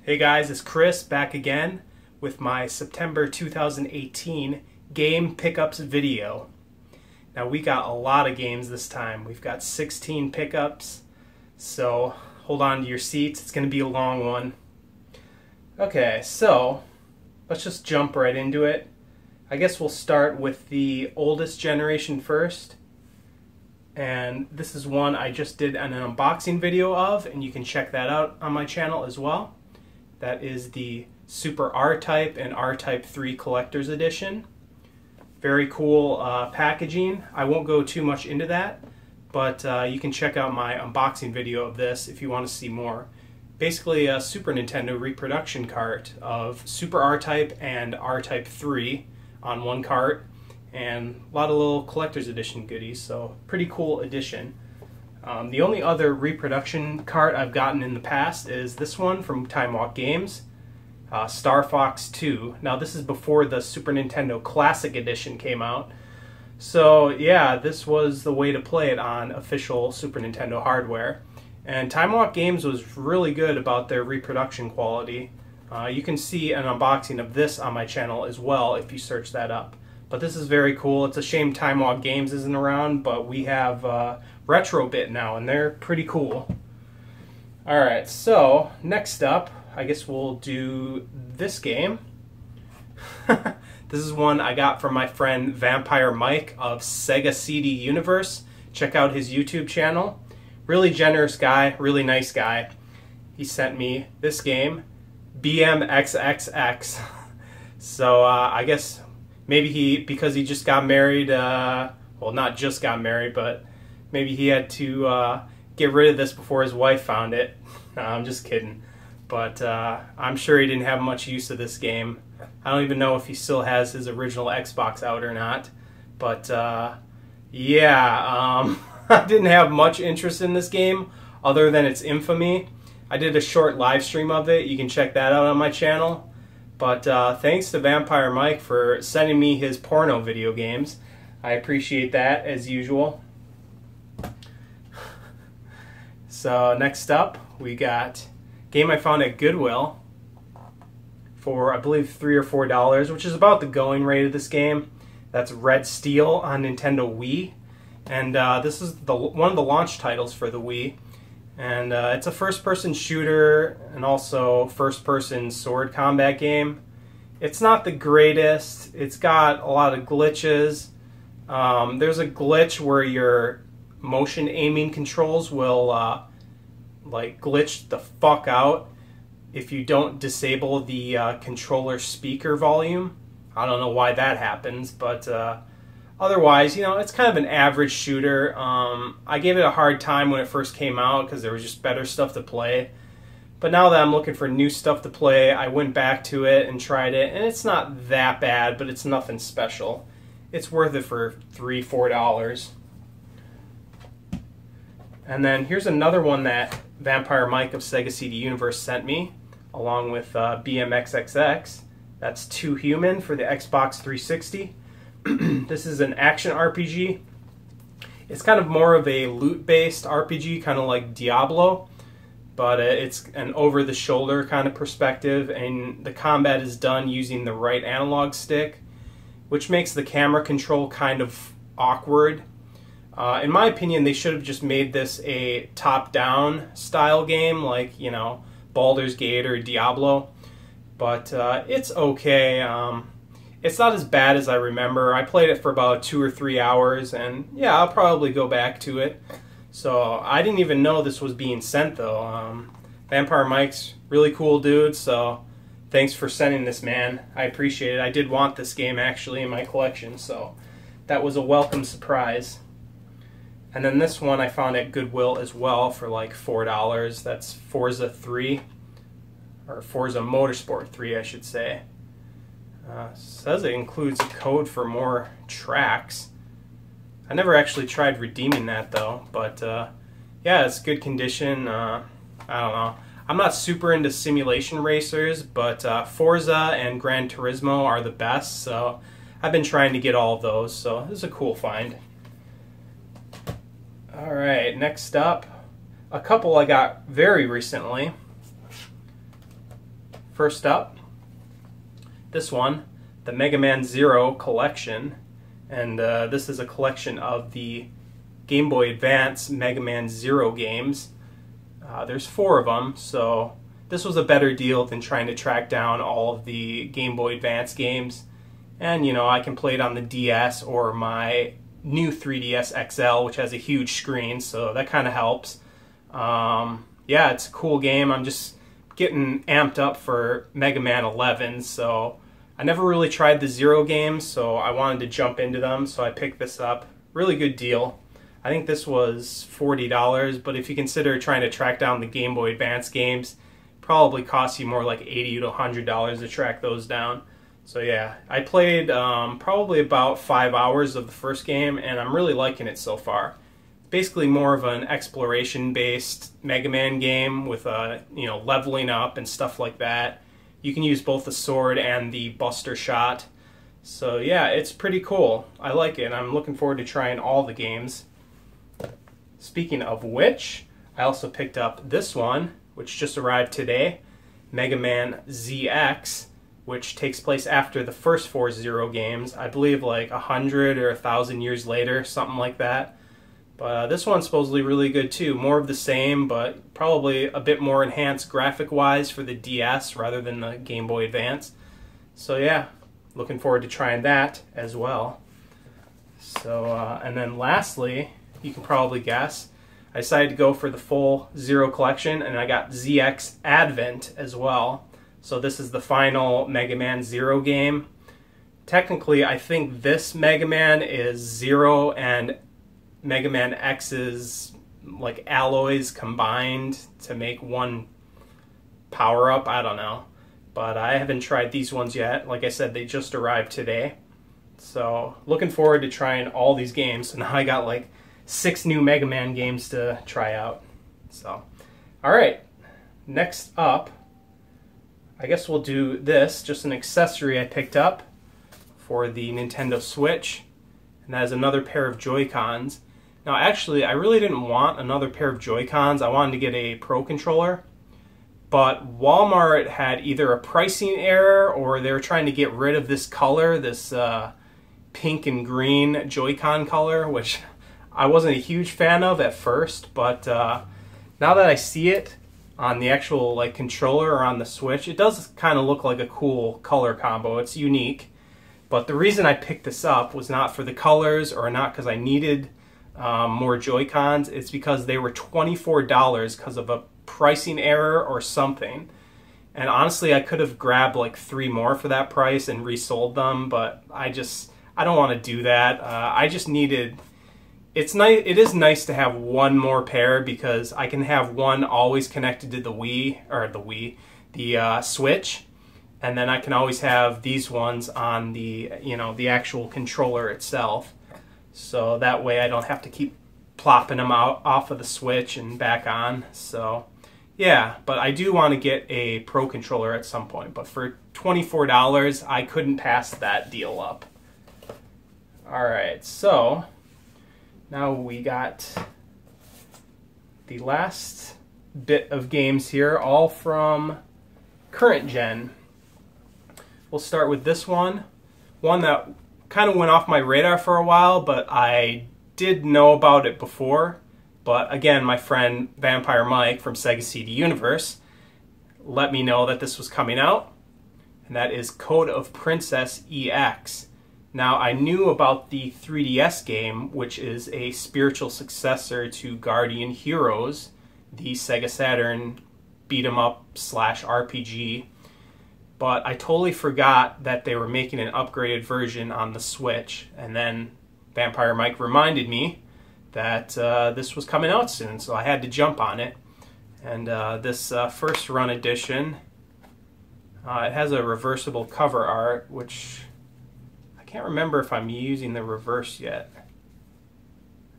Hey guys, it's Krist back again with my September 2018 game pickups video. Now we got a lot of games this time. We've got 16 pickups, so hold on to your seats. It's going to be a long one. Okay, so let's just jump right into it. I guess we'll start with the oldest generation first. And this is one I just did an unboxing video of, and you can check that out on my channel as well. That is the Super R-Type and R-Type 3 Collector's Edition. Very cool packaging. I won't go too much into that, but you can check out my unboxing video of this if you want to see more. Basically a Super Nintendo reproduction cart of Super R-Type and R-Type 3 on one cart, and a lot of little Collector's Edition goodies, so pretty cool edition. The only other reproduction cart I've gotten in the past is this one from Time Walk Games, Star Fox 2. Now this is before the Super Nintendo Classic Edition came out. So yeah, this was the way to play it on official Super Nintendo hardware. And Time Walk Games was really good about their reproduction quality. You can see an unboxing of this on my channel as well if you search that up. But this is very cool. It's a shame Time Walk Games isn't around, but we have Retrobit now, and they're pretty cool. Alright, so next up, I guess we'll do this game. This is one I got from my friend Vampire Mike of Sega CD Universe. Check out his YouTube channel. Really generous guy, really nice guy. He sent me this game, BMXXX. So I guess maybe because he just got married, well, not just got married, but maybe he had to get rid of this before his wife found it. No, I'm just kidding. But I'm sure he didn't have much use of this game. I don't even know if he still has his original Xbox out or not. But yeah, I didn't have much interest in this game other than its infamy. I did a short live stream of it. You can check that out on my channel. But thanks to Vampire Mike for sending me his porno video games. I appreciate that, as usual. So next up, we got a game I found at Goodwill for, I believe, $3 or $4, which is about the going rate of this game. That's Red Steel on Nintendo Wii. And this is one of the launch titles for the Wii. And it's a first-person shooter and also first-person sword combat game. It's not the greatest. It's got a lot of glitches. There's a glitch where your motion aiming controls will like glitch the fuck out if you don't disable the controller speaker volume. I don't know why that happens, but otherwise, you know, it's kind of an average shooter. I gave it a hard time when it first came out because there was just better stuff to play. But now that I'm looking for new stuff to play, I went back to it and tried it, and it's not that bad, but it's nothing special. It's worth it for $3, $4. And then here's another one that Vampire Mike of Sega CD Universe sent me, along with BMXXX. That's Too Human for the Xbox 360. This is an action RPG. It's kind of more of a loot-based RPG, kind of like Diablo, but it's an over-the-shoulder kind of perspective, and the combat is done using the right analog stick, which makes the camera control kind of awkward. In my opinion, they should have just made this a top-down style game, like, you know, Baldur's Gate or Diablo, but it's okay. It's not as bad as I remember. I played it for about 2 or 3 hours, and yeah, I'll probably go back to it. So I didn't even know this was being sent, though. Vampire Mike's really cool dude, so thanks for sending this, man. I appreciate it. I did want this game, actually, in my collection, so that was a welcome surprise. And then this one I found at Goodwill as well for like $4. That's Forza 3, or Forza Motorsport 3, I should say. Says it includes a code for more tracks. I never actually tried redeeming that though, but yeah, it's good condition. I don't know. I'm not super into simulation racers, but Forza and Gran Turismo are the best, so I've been trying to get all of those, so this is a cool find. Alright, next up, a couple I got very recently. First up, this one, the Mega Man Zero collection, and this is a collection of the Game Boy Advance Mega Man Zero games. There's 4 of them, so this was a better deal than trying to track down all of the Game Boy Advance games. And, you know, I can play it on the DS or my new 3DS XL, which has a huge screen, so that kind of helps. Yeah, it's a cool game. I'm just getting amped up for Mega Man 11, so I never really tried the Zero games, so I wanted to jump into them, so I picked this up. Really good deal. I think this was $40, but if you consider trying to track down the Game Boy Advance games, probably costs you more like $80 to $100 to track those down. So yeah, I played probably about 5 hours of the first game, and I'm really liking it so far. Basically more of an exploration-based Mega Man game with you know, leveling up and stuff like that. You can use both the sword and the Buster Shot. So yeah, it's pretty cool. I like it, and I'm looking forward to trying all the games. Speaking of which, I also picked up this one, which just arrived today, Mega Man ZX, which takes place after the first 4 Zero games. I believe like 100 or 1,000 years later, something like that. But this one's supposedly really good too. More of the same, but probably a bit more enhanced graphic-wise for the DS rather than the Game Boy Advance. So yeah, looking forward to trying that as well. So, and then lastly, you can probably guess, I decided to go for the full Zero collection, and I got ZX Advent as well. So this is the final Mega Man Zero game. Technically, I think this Mega Man is Zero and Mega Man X's like alloys combined to make one power-up. I don't know. But I haven't tried these ones yet. Like I said, they just arrived today. So looking forward to trying all these games. So now I got like 6 new Mega Man games to try out. So, alright. Next up, I guess we'll do this. Just an accessory I picked up for the Nintendo Switch. And that is another pair of Joy-Cons. Now actually, I really didn't want another pair of Joy-Cons. I wanted to get a Pro Controller. But Walmart had either a pricing error or they were trying to get rid of this color, this pink and green Joy-Con color, which I wasn't a huge fan of at first. But now that I see it on the actual like controller or on the Switch, it does kind of look like a cool color combo. It's unique. But the reason I picked this up was not for the colors or not because I needed more Joy-Cons. It's because they were $24 because of a pricing error or something. And honestly, I could have grabbed like 3 more for that price and resold them, but I don't want to do that. I just needed... It is nice to have one more pair because I can have one always connected to the Switch, and then I can always have these ones on the, you know, the actual controller itself. So that way I don't have to keep plopping them out off of the Switch and back on. So yeah, but I do want to get a Pro Controller at some point. But for $24, I couldn't pass that deal up. Alright, so now we got the last bit of games here, all from current gen. We'll start with this one that kind of went off my radar for a while, but I did know about it before. But again, my friend Vampire Mike from Sega CD Universe let me know that this was coming out, and that is Code of Princess EX. Now, I knew about the 3DS game, which is a spiritual successor to Guardian Heroes, the Sega Saturn beat-em-up / RPG. But I totally forgot that they were making an upgraded version on the Switch. And then Vampire Mike reminded me that this was coming out soon, so I had to jump on it. And this first run edition, it has a reversible cover art, which I can't remember if I'm using the reverse yet.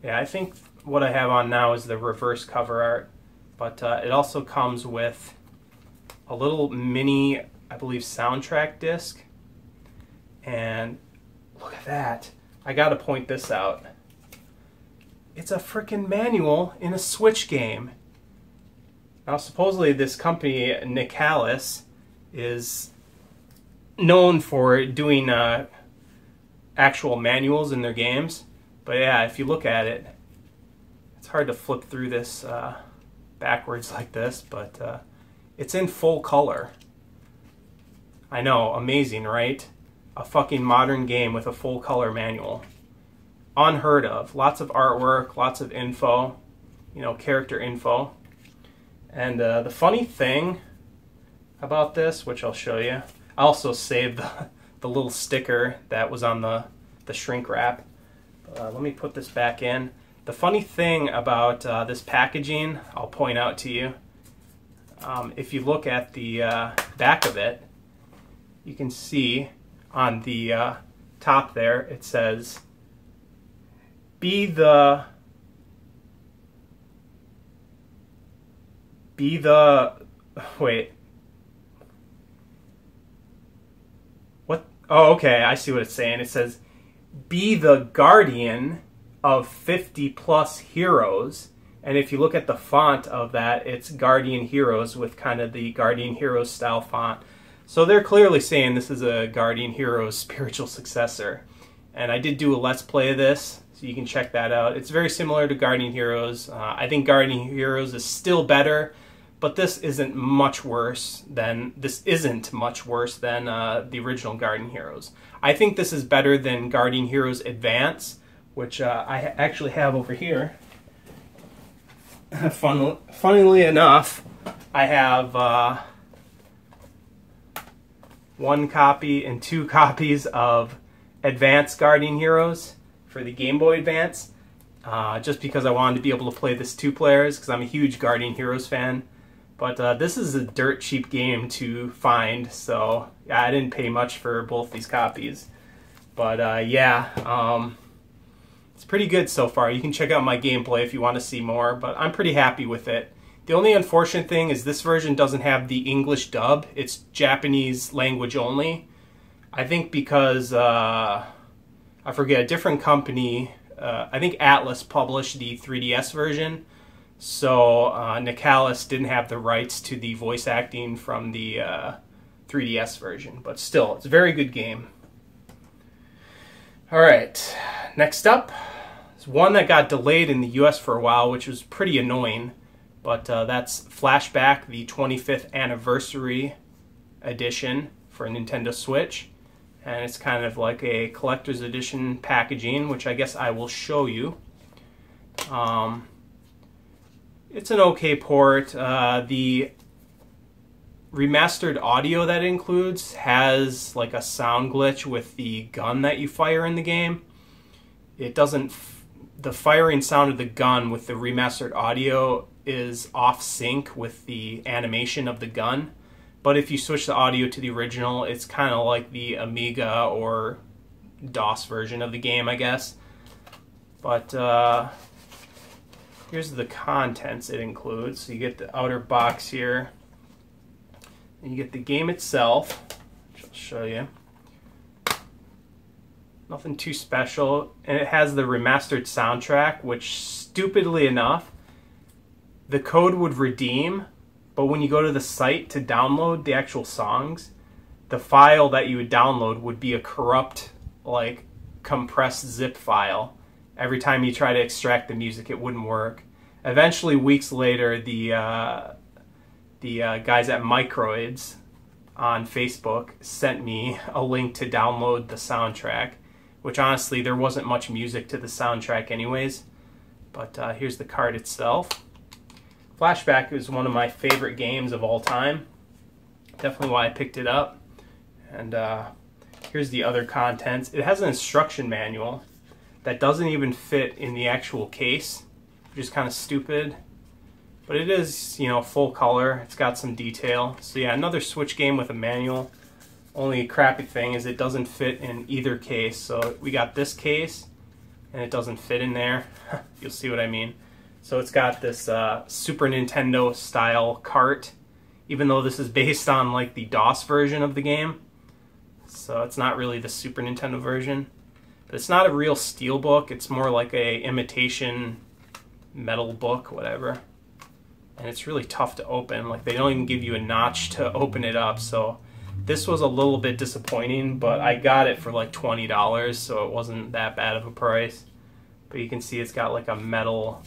Yeah, I think what I have on now is the reverse cover art. But it also comes with a little mini, I believe, soundtrack disc. And look at that. I gotta point this out. It's a frickin' manual in a Switch game. Now, supposedly this company, Nicalis, is known for doing actual manuals in their games. But yeah, if you look at it, it's hard to flip through this backwards like this, but it's in full color. I know, amazing, right? A fucking modern game with a full color manual. Unheard of. Lots of artwork, lots of info, you know, character info. And the funny thing about this, which I'll show you, I also saved the little sticker that was on the shrink wrap. Let me put this back in. The funny thing about this packaging, I'll point out to you, if you look at the back of it, you can see on the top there, it says, wait. What? Oh, okay, I see what it's saying. It says, be the guardian of 50 plus heroes. And if you look at the font of that, it's Guardian Heroes with kind of the Guardian Heroes style font. So they're clearly saying this is a Guardian Heroes spiritual successor. And I did do a Let's Play of this, so you can check that out. It's very similar to Guardian Heroes. I think Guardian Heroes is still better, but this isn't much worse than the original Guardian Heroes. I think this is better than Guardian Heroes Advance, which I actually have over here. Funnily enough, I have one copy and two copies of Advanced Guardian Heroes for the Game Boy Advance, just because I wanted to be able to play this 2 players, because I'm a huge Guardian Heroes fan. But this is a dirt cheap game to find, so yeah, I didn't pay much for both these copies. But yeah, it's pretty good so far. You can check out my gameplay if you want to see more, but I'm pretty happy with it. The only unfortunate thing is this version doesn't have the English dub. It's Japanese language only. I think because, I forget, a different company, I think Atlas published the 3DS version, so Nicalis didn't have the rights to the voice acting from the 3DS version. But still, it's a very good game. Alright, next up is one that got delayed in the US for a while, which was pretty annoying. But that's Flashback, the 25th anniversary edition for Nintendo Switch. And it's kind of like a collector's edition packaging, which I guess I will show you. It's an okay port. The remastered audio that it includes has like a sound glitch with the gun that you fire in the game. It doesn't... The firing sound of the gun with the remastered audio is off sync with the animation of the gun. But if you switch the audio to the original, it's kind of like the Amiga or DOS version of the game, I guess. But here's the contents it includes. So you get the outer box here, and you get the game itself, which I'll show you. Nothing too special, and it has the remastered soundtrack, which stupidly enough, the code would redeem, but when you go to the site to download the actual songs, the file that you would download would be a corrupt, like, compressed zip file. Every time you try to extract the music, it wouldn't work. Eventually, weeks later, the guys at Microids on Facebook sent me a link to download the soundtrack, which honestly, there wasn't much music to the soundtrack anyways. But here's the card itself. Flashback is one of my favorite games of all time. Definitely why I picked it up. And here's the other contents. It has an instruction manual that doesn't even fit in the actual case, which is kind of stupid. But it is, you know, full color. It's got some detail. So yeah, another Switch game with a manual. Only crappy thing is it doesn't fit in either case. So we got this case, and it doesn't fit in there. You'll see what I mean. So it's got this Super Nintendo style cart, even though this is based on like the DOS version of the game. So it's not really the Super Nintendo version. But it's not a real steel book. It's more like a imitation metal book, whatever. And it's really tough to open. Like, they don't even give you a notch to open it up. So This was a little bit disappointing, but I got it for like $20, so it wasn't that bad of a price. But you can see it's got like a metal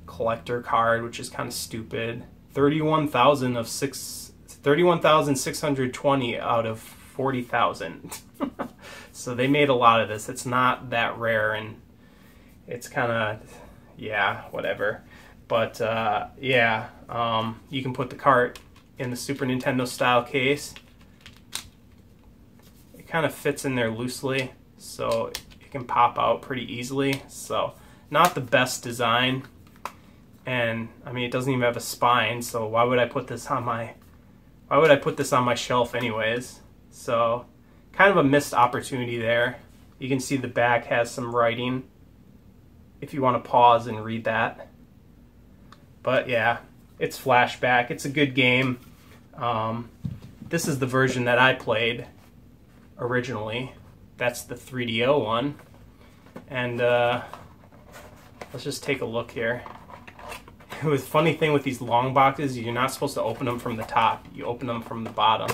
collector card, which is kind of stupid. 31,620 out of 40,000. So they made a lot of this. It's not that rare, and it's kind of, yeah, whatever. But yeah, you can put the cart in the Super Nintendo style case. It kind of fits in there loosely, so it can pop out pretty easily. So not the best design, and I mean it doesn't even have a spine. So why would I put this on my shelf anyways? So kind of a missed opportunity there. You can see the back has some writing if you want to pause and read that. But yeah, it's Flashback. It's a good game. This is the version that I played originally. That's the 3DO one. And let's just take a look here. The funny thing with these long boxes, you're not supposed to open them from the top. You open them from the bottom.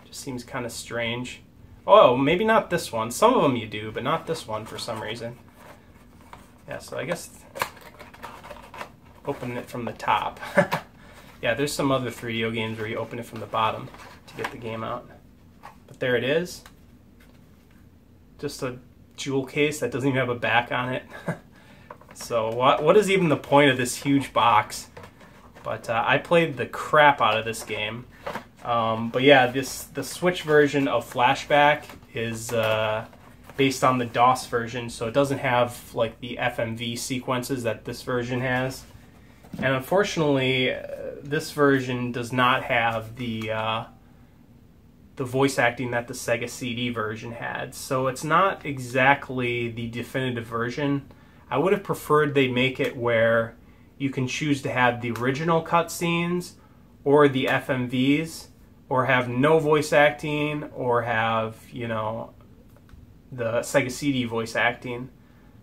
Just seems kind of strange. Oh, maybe not this one. Some of them you do, but not this one for some reason. Yeah, so I guess open it from the top. Yeah, there's some other 3DO games where you open it from the bottom to get the game out. But there it is. Just a jewel case that doesn't even have a back on it. So what is even the point of this huge box? But I played the crap out of this game. But yeah, the Switch version of Flashback is based on the DOS version, so it doesn't have like the FMV sequences that this version has. And unfortunately, this version does not have the voice acting that the Sega CD version had. So it's not exactly the definitive version. I would have preferred they make it where you can choose to have the original cutscenes or the FMVs, or have no voice acting, or have, you know, the Sega CD voice acting.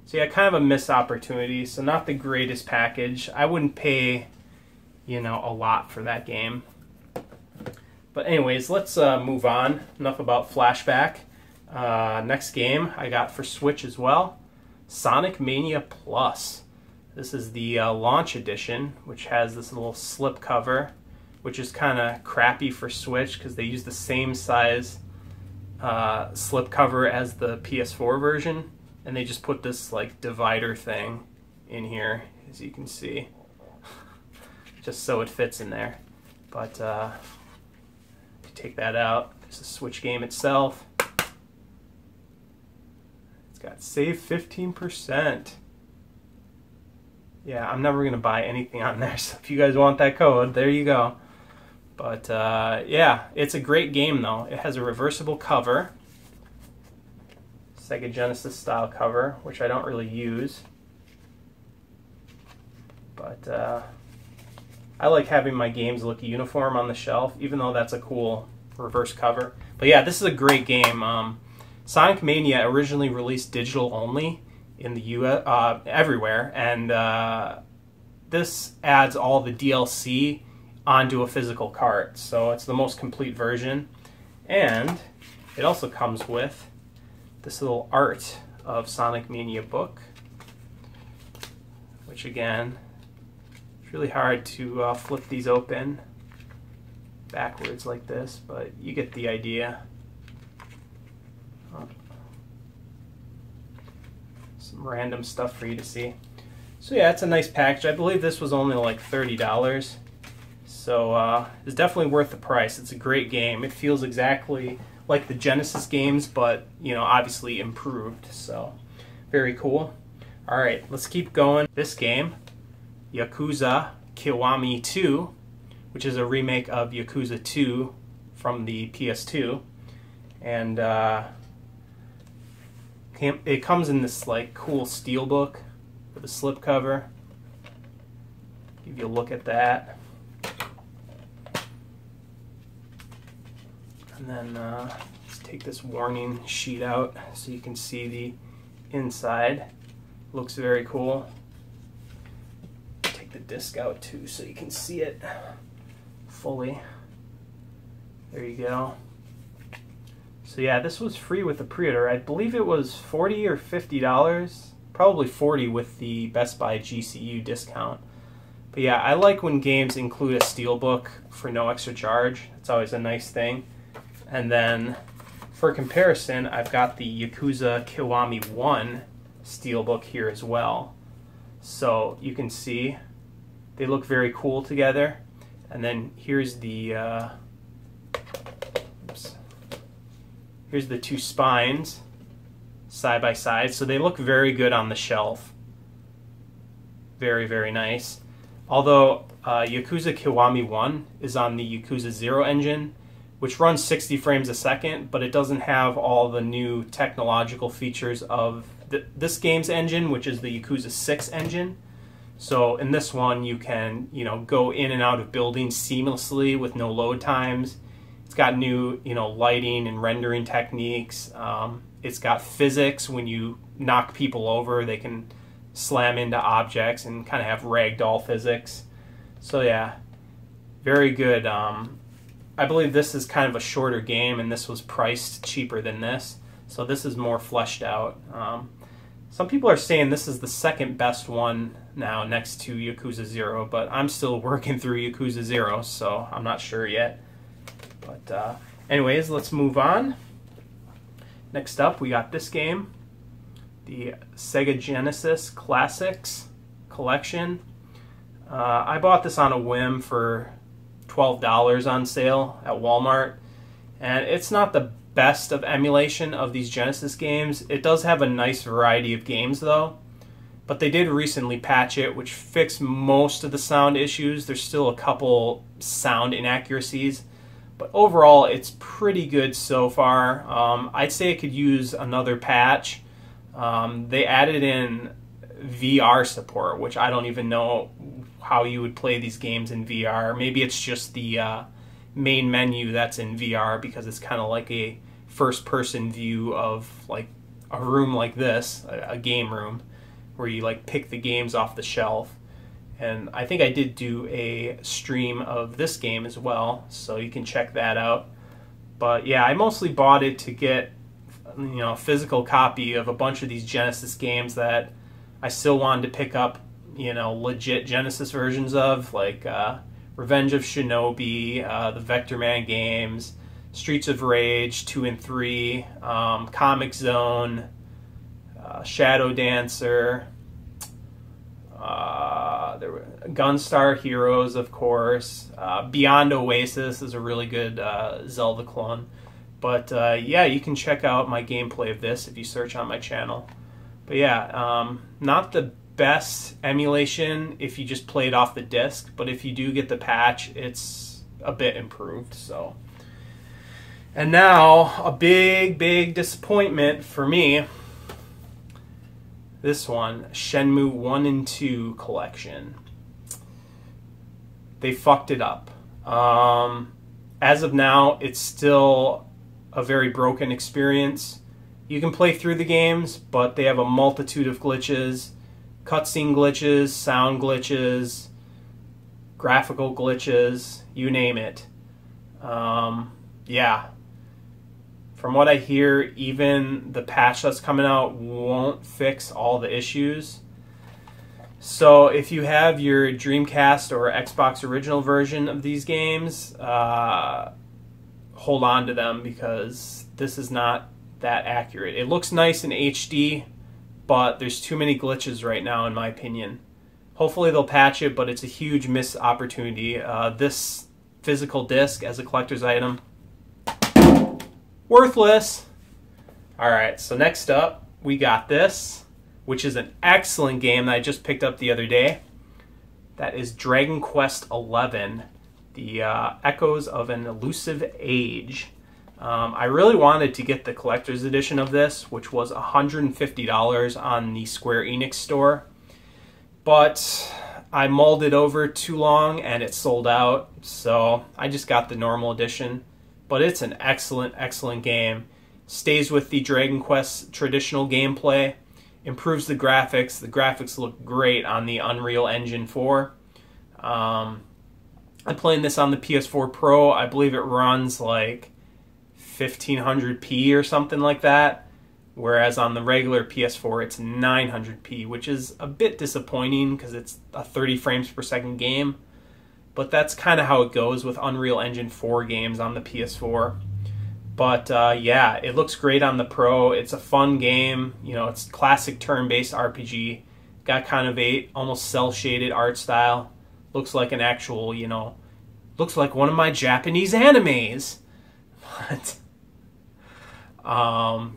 So yeah, kind of a missed opportunity. So not the greatest package. I wouldn't pay, you know, a lot for that game. But anyways, let's move on. Enough about Flashback. Next game I got for Switch as well, Sonic Mania Plus. This is the launch edition, which has this little slip cover, which is kind of crappy for Switch because they use the same size slip cover as the PS4 version, and they just put this like divider thing in here, as you can see, just so it fits in there. But you take that out, there's the Switch game itself. It's got save 15%. Yeah, I'm never gonna buy anything on there, so if you guys want that code, there you go. But yeah, it's a great game though. It has a reversible cover, Sega Genesis style cover, which I don't really use. But I like having my games look uniform on the shelf, even though that's a cool reverse cover. But yeah, this is a great game. Sonic Mania originally released digital only in the US, everywhere, and this adds all the DLC onto a physical cart, so it's the most complete version. And it also comes with this little art of Sonic Mania book, which again, it's really hard to flip these open backwards like this, but you get the idea. Some random stuff for you to see. So yeah, it's a nice package. I believe this was only like $30. So it's definitely worth the price. It's a great game. It feels exactly like the Genesis games, but you know, obviously improved. So very cool. All right, let's keep going. This game, Yakuza Kiwami 2, which is a remake of Yakuza 2 from the PS2, and it comes in this like cool steel book with a slip cover. Give you a look at that. And then let's take this warning sheet out so you can see the inside. Looks very cool. Take the disc out too so you can see it fully. There you go. So yeah, this was free with the pre-order. I believe it was $40 or $50. Probably 40 with the Best Buy GCU discount. But yeah, I like when games include a steelbook for no extra charge. It's always a nice thing. And then for comparison, I've got the Yakuza Kiwami 1 steelbook here as well. So you can see they look very cool together. And then here's the here's the two spines side by side. So they look very good on the shelf. Very, very nice. Although Yakuza Kiwami 1 is on the Yakuza 0 engine, which runs 60 frames a second, but it doesn't have all the new technological features of this game's engine, which is the Yakuza 6 engine. So in this one, you can, go in and out of buildings seamlessly with no load times. It's got new, lighting and rendering techniques. It's got physics. When you knock people over, they can slam into objects and kind of have ragdoll physics. So yeah, very good. I believe this is kind of a shorter game, and this was priced cheaper than this. So this is more fleshed out. Some people are saying this is the second best one now, next to Yakuza 0, but I'm still working through Yakuza 0, so I'm not sure yet. But anyways, let's move on. Next up, we got this game, the Sega Genesis Classics Collection. I bought this on a whim for $12 on sale at Walmart, and it's not the best of emulation of these Genesis games. It does have a nice variety of games though, but they did recently patch it, which fixed most of the sound issues. There's still a couple sound inaccuracies, but overall it's pretty good so far. I'd say it could use another patch. They added in VR support, which I don't even know how you would play these games in VR. Maybe it's just the main menu that's in VR, because it's kind of like a first-person view of like a room like this, a game room, where you like pick the games off the shelf. And I think I did do a stream of this game as well, so you can check that out. But yeah, I mostly bought it to get a physical copy of a bunch of these Genesis games that I still wanted to pick up, legit Genesis versions of, like Revenge of Shinobi, the Vector Man games, Streets of Rage 2 and 3, Comic Zone, Shadow Dancer, Gunstar Heroes, of course. Beyond Oasis is a really good Zelda clone. But yeah, you can check out my gameplay of this if you search on my channel. But yeah, not the best emulation if you just play it off the disc, but if you do get the patch, it's a bit improved. So, and now a big disappointment for me. This one, Shenmue 1 and 2 collection. They fucked it up. As of now, it's still a very broken experience. You can play through the games, but they have a multitude of glitches. Cutscene glitches, sound glitches, graphical glitches, you name it. Yeah. From what I hear, even the patch that's coming out won't fix all the issues. So if you have your Dreamcast or Xbox original version of these games, hold on to them, because this is not that accurate. It looks nice in HD, but there's too many glitches right now, in my opinion. Hopefully they'll patch it, but it's a huge missed opportunity. This physical disc as a collector's item, worthless. Alright, so next up, we got this, which is an excellent game that I just picked up the other day. That is Dragon Quest XI, the Echoes of an Elusive Age. I really wanted to get the collector's edition of this, which was $150 on the Square Enix store. But I mulled it over too long and it sold out, so I just got the normal edition. But it's an excellent game. Stays with the Dragon Quest traditional gameplay. Improves the graphics. The graphics look great on the Unreal Engine 4. I'm playing this on the PS4 Pro. I believe it runs like 1500p or something like that, whereas on the regular PS4 it's 900p, which is a bit disappointing because it's a 30 frames per second game, but that's kind of how it goes with Unreal Engine 4 games on the PS4. But yeah, it looks great on the Pro. It's a fun game. You know, it's classic turn-based RPG. Got kind of a almost cel-shaded art style. Looks like an actual, you know, looks like one of my Japanese animes. But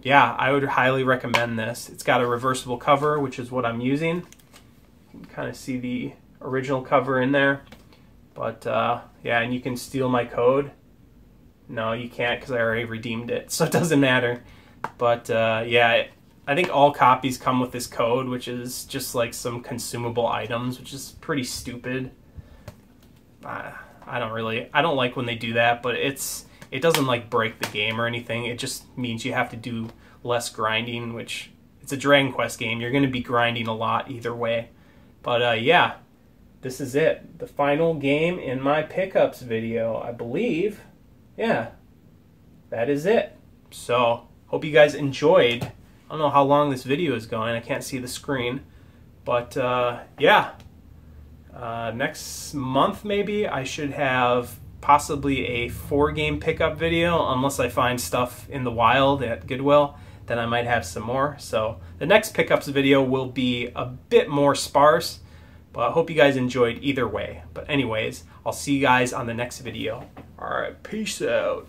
yeah, I would highly recommend this. It's got a reversible cover, which is what I'm using. You can kind of see the original cover in there. But yeah, and you can steal my code. No, you can't because I already redeemed it, so it doesn't matter. But yeah, I think all copies come with this code, which is just like some consumable items, which is pretty stupid. I don't like when they do that, but it doesn't like break the game or anything. It just means you have to do less grinding, which it's a Dragon Quest game. You're going to be grinding a lot either way. But yeah, this is it. The final game in my pickups video, I believe. Yeah, that is it. So, hope you guys enjoyed. I don't know how long this video is going. I can't see the screen. But, yeah. Next month, maybe, I should have possibly a 4-game pickup video, unless I find stuff in the wild at Goodwill. Then I might have some more. So, the next pickups video will be a bit more sparse. But I hope you guys enjoyed either way. But anyways, I'll see you guys on the next video. Alright, peace out.